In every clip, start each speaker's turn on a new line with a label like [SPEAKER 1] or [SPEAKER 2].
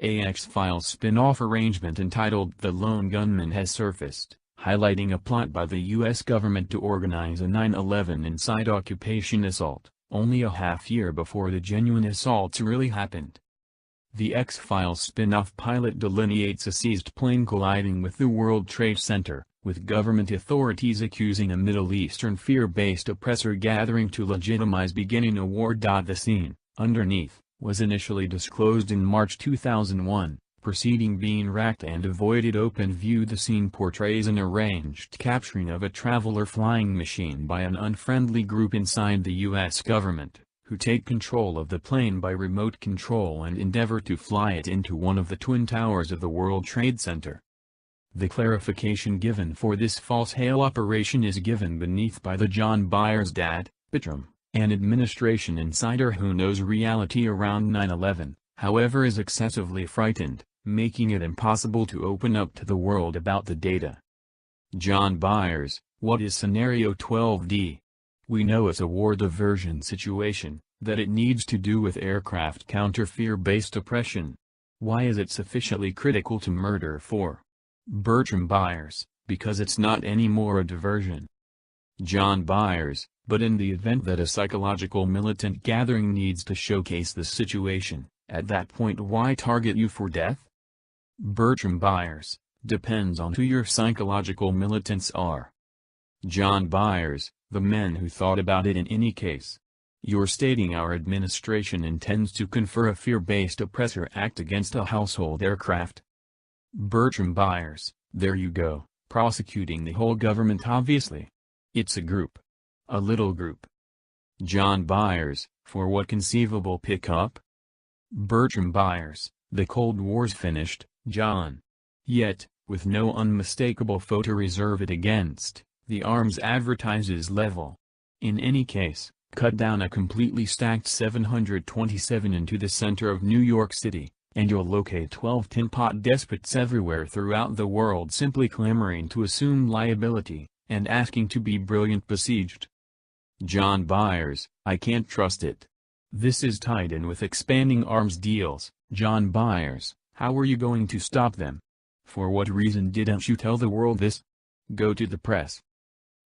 [SPEAKER 1] A X-Files spin-off arrangement entitled The Lone Gunman has surfaced, highlighting a plot by the U.S. government to organize a 9/11 inside occupation assault, only a half-year before the genuine assaults really happened. The X-Files spin-off pilot delineates a seized plane colliding with the World Trade Center, with government authorities accusing a Middle Eastern fear-based oppressor gathering to legitimize beginning a war. The scene, underneath, was initially disclosed in March 2001, preceding being racked and avoided open view. The scene portrays an arranged capturing of a traveler flying machine by an unfriendly group inside the U.S. government, who take control of the plane by remote control and endeavor to fly it into one of the twin towers of the World Trade Center. The clarification given for this false hail operation is given beneath by the John Byers dad, Bertram, an administration insider who knows reality around 9/11, however is excessively frightened, making it impossible to open up to the world about the data. John Byers, what is Scenario 12D? We know it's a war diversion situation, that it needs to do with aircraft counter-fear-based oppression. Why is it sufficiently critical to murder for Bertram Byers? Because it's not anymore a diversion. John Byers, but in the event that a psychological militant gathering needs to showcase the situation, at that point why target you for death? Bertram Byers, depends on who your psychological militants are. John Byers, the men who thought about it in any case. You're stating our administration intends to confer a fear-based oppressor act against a household aircraft. Bertram Byers, there you go, prosecuting the whole government obviously. It's a group. A little group. John Byers, for what conceivable pickup? Bertram Byers, the Cold War's finished, John. Yet, with no unmistakable foe to reserve it against, the arms advertises level. In any case, cut down a completely stacked 727 into the center of New York City, and you'll locate 12 tin-pot despots everywhere throughout the world simply clamoring to assume liability, and asking to be brilliant besieged. John Byers, I can't trust it. This is tied in with expanding arms deals. John Byers, how are you going to stop them? For what reason didn't you tell the world this? Go to the press.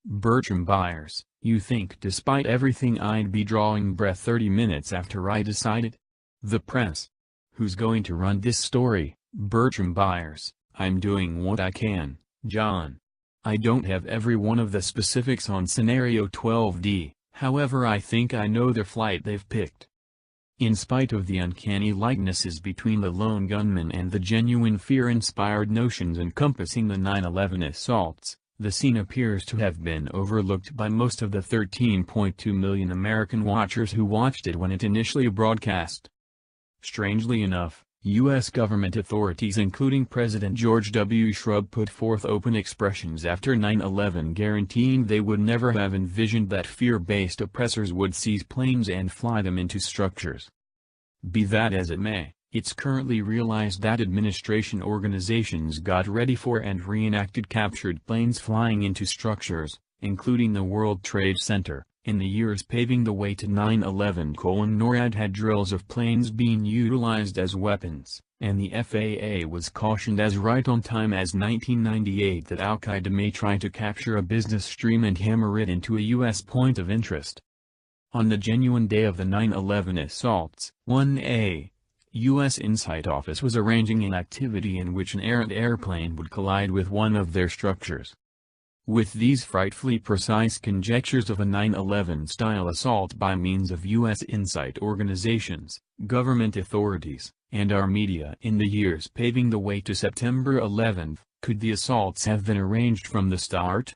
[SPEAKER 1] Bertram Byers, you think despite everything I'd be drawing breath 30 minutes after I decided? The press. Who's going to run this story? Bertram Byers, I'm doing what I can, John. I don't have every one of the specifics on Scenario 12D, however I think I know the flight they've picked. In spite of the uncanny likenesses between the Lone Gunman and the genuine fear-inspired notions encompassing the 9/11 assaults, the scene appears to have been overlooked by most of the 13.2 million American watchers who watched it when it initially broadcast. Strangely enough, U.S. government authorities including President George W. Bush put forth open expressions after 9/11 guaranteeing they would never have envisioned that fear-based oppressors would seize planes and fly them into structures. Be that as it may, it's currently realized that administration organizations got ready for and reenacted captured planes flying into structures, including the World Trade Center, in the years paving the way to 9/11. NORAD had drills of planes being utilized as weapons, and the FAA was cautioned as right on time as 1998 that Al-Qaeda may try to capture a business stream and hammer it into a U.S. point of interest. On the genuine day of the 9/11 assaults, 1A, U.S. Insight Office was arranging an activity in which an errant airplane would collide with one of their structures. With these frightfully precise conjectures of a 9/11-style assault by means of U.S. insight organizations, government authorities, and our media in the years paving the way to September 11, could the assaults have been arranged from the start?